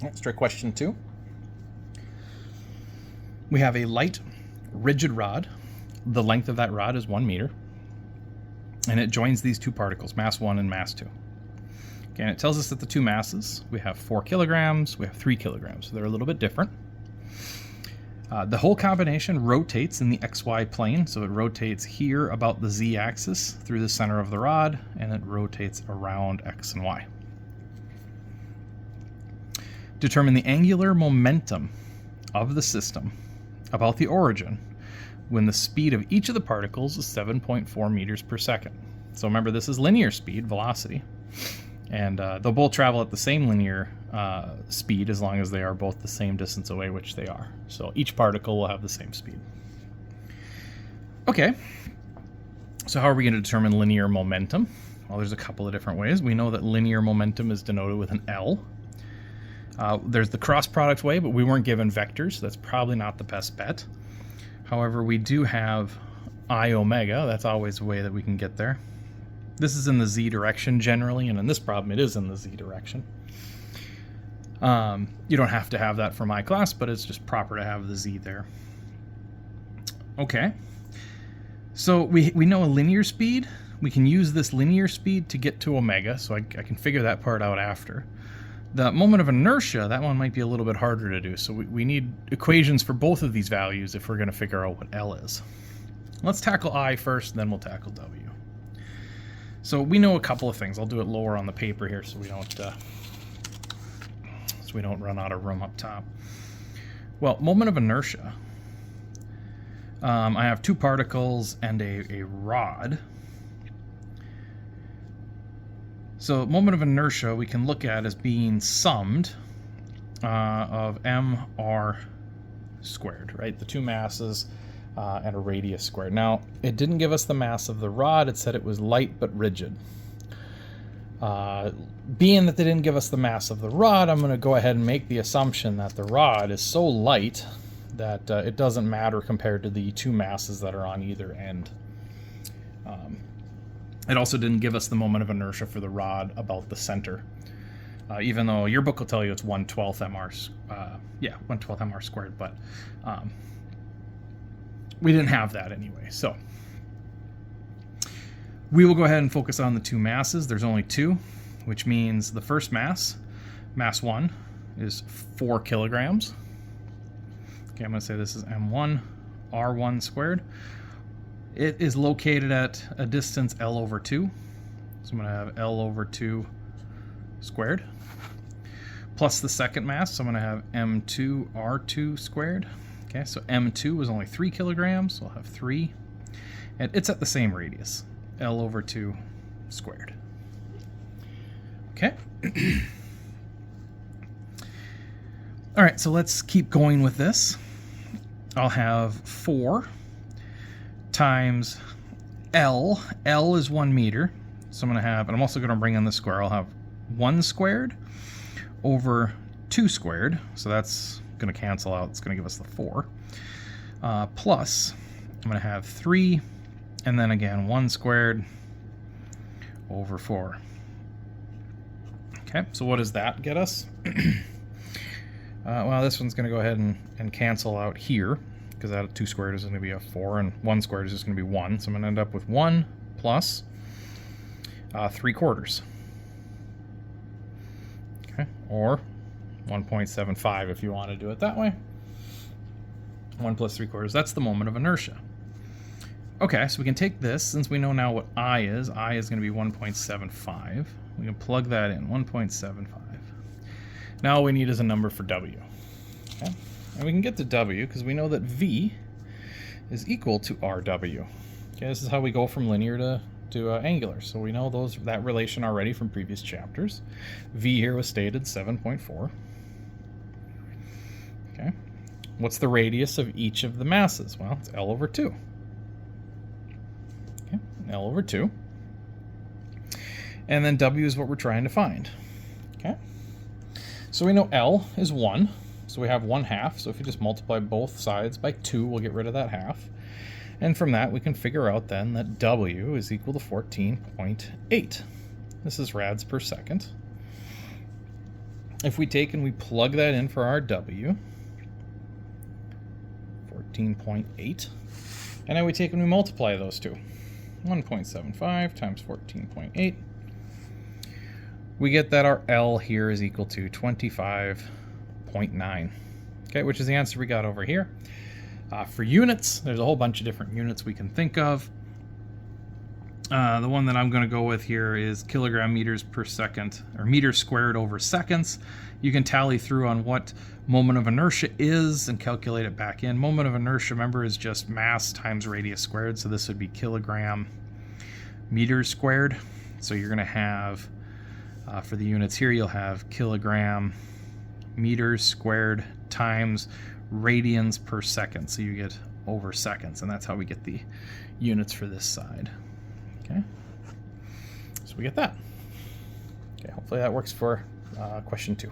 Let's try question 2. We have a light, rigid rod. The length of that rod is 1 meter. And it joins these two particles, mass 1 and mass 2. Okay, and it tells us that the two masses, we have 4 kilograms, we have 3 kilograms. So they're a little bit different. The whole combination rotates in the XY plane. So it rotates here about the Z axis through the center of the rod, and it rotates around X and Y. Determine the angular momentum of the system about the origin when the speed of each of the particles is 7.4 meters per second. So remember, this is linear speed, velocity, and they'll both travel at the same linear speed as long as they are both the same distance away, which they are. So each particle will have the same speed. Okay, so how are we going to determine linear momentum? Well, there's a couple of different ways. We know that linear momentum is denoted with an L. There's the cross product way, but we weren't given vectors, so that's probably not the best bet. However, we do have I omega. That's always a way that we can get there. This is in the Z direction generally, and in this problem it is in the Z direction. You don't have to have that for my class, but it's just proper to have the Z there. Okay, so we know a linear speed. We can use this linear speed to get to omega, so I can figure that part out after. The moment of inertia, that one might be a little bit harder to do, so we need equations for both of these values if we're going to figure out what L is. Let's tackle I first, then we'll tackle W. So we know a couple of things. I'll do it lower on the paper here so we don't run out of room up top. Well, moment of inertia. I have two particles and a rod. So moment of inertia we can look at as being summed of mr squared, right? The two masses and a radius squared. Now, it didn't give us the mass of the rod. It said it was light but rigid. Being that they didn't give us the mass of the rod, I'm going to go ahead and make the assumption that the rod is so light that it doesn't matter compared to the two masses that are on either end. It also didn't give us the moment of inertia for the rod about the center, even though your book will tell you it's 1/12 mr. 1/12 mr squared, but we didn't have that anyway. So we will go ahead and focus on the two masses. There's only two, which means the first mass, mass 1, is 4 kilograms. Okay, I'm going to say this is m1 r1 squared. It is located at a distance L over 2. So I'm going to have L over 2 squared. Plus the second mass, so I'm going to have m2 r2 squared. Okay, so m2 was only 3 kilograms, so I'll have 3. And it's at the same radius, L over 2 squared. Okay. All right, so let's keep going with this. I'll have 4 times L. L is 1 meter. So I'm going to have, and I'm also going to bring in the square. I'll have 1 squared over 2 squared. So that's going to cancel out. It's going to give us the 4. Plus, I'm going to have 3, and then again 1 squared over 4. Okay, so what does that get us? Well, this one's going to go ahead and cancel out here, because that 2 squared is going to be a 4, and 1 squared is just going to be 1. So I'm going to end up with 1 plus 3/4. Okay, or 1.75 if you want to do it that way. 1 plus 3/4. That's the moment of inertia. Okay, so we can take this, since we know now what I is going to be 1.75. We can plug that in, 1.75. Now all we need is a number for W. Okay? And we can get to W because we know that V is equal to RW. Okay, this is how we go from linear to angular. So we know that relation already from previous chapters. V here was stated 7.4. Okay, what's the radius of each of the masses? Well, it's L over 2. Okay, L over 2. And then W is what we're trying to find. Okay, so we know L is 1. So we have 1/2. So if you just multiply both sides by 2, we'll get rid of that half. And from that, we can figure out then that W is equal to 14.8. This is rads per second. if we take and we plug that in for our W, 14.8, and then we take and we multiply those two, 1.75 times 14.8, we get that our L here is equal to 25.9, okay, which is the answer we got over here. For units, there's a whole bunch of different units we can think of. The one that I'm going to go with here is kilogram meters per second, or meters squared over seconds. You can tally through on what moment of inertia is and calculate it back in. Moment of inertia, remember, is just mass times radius squared. So this would be kilogram meters squared. So you're going to have, for the units here, you'll have kilogram meters squared times radians per second. So you get over seconds, and that's how we get the units for this side. Okay, so we get that. Okay, hopefully that works for question 2.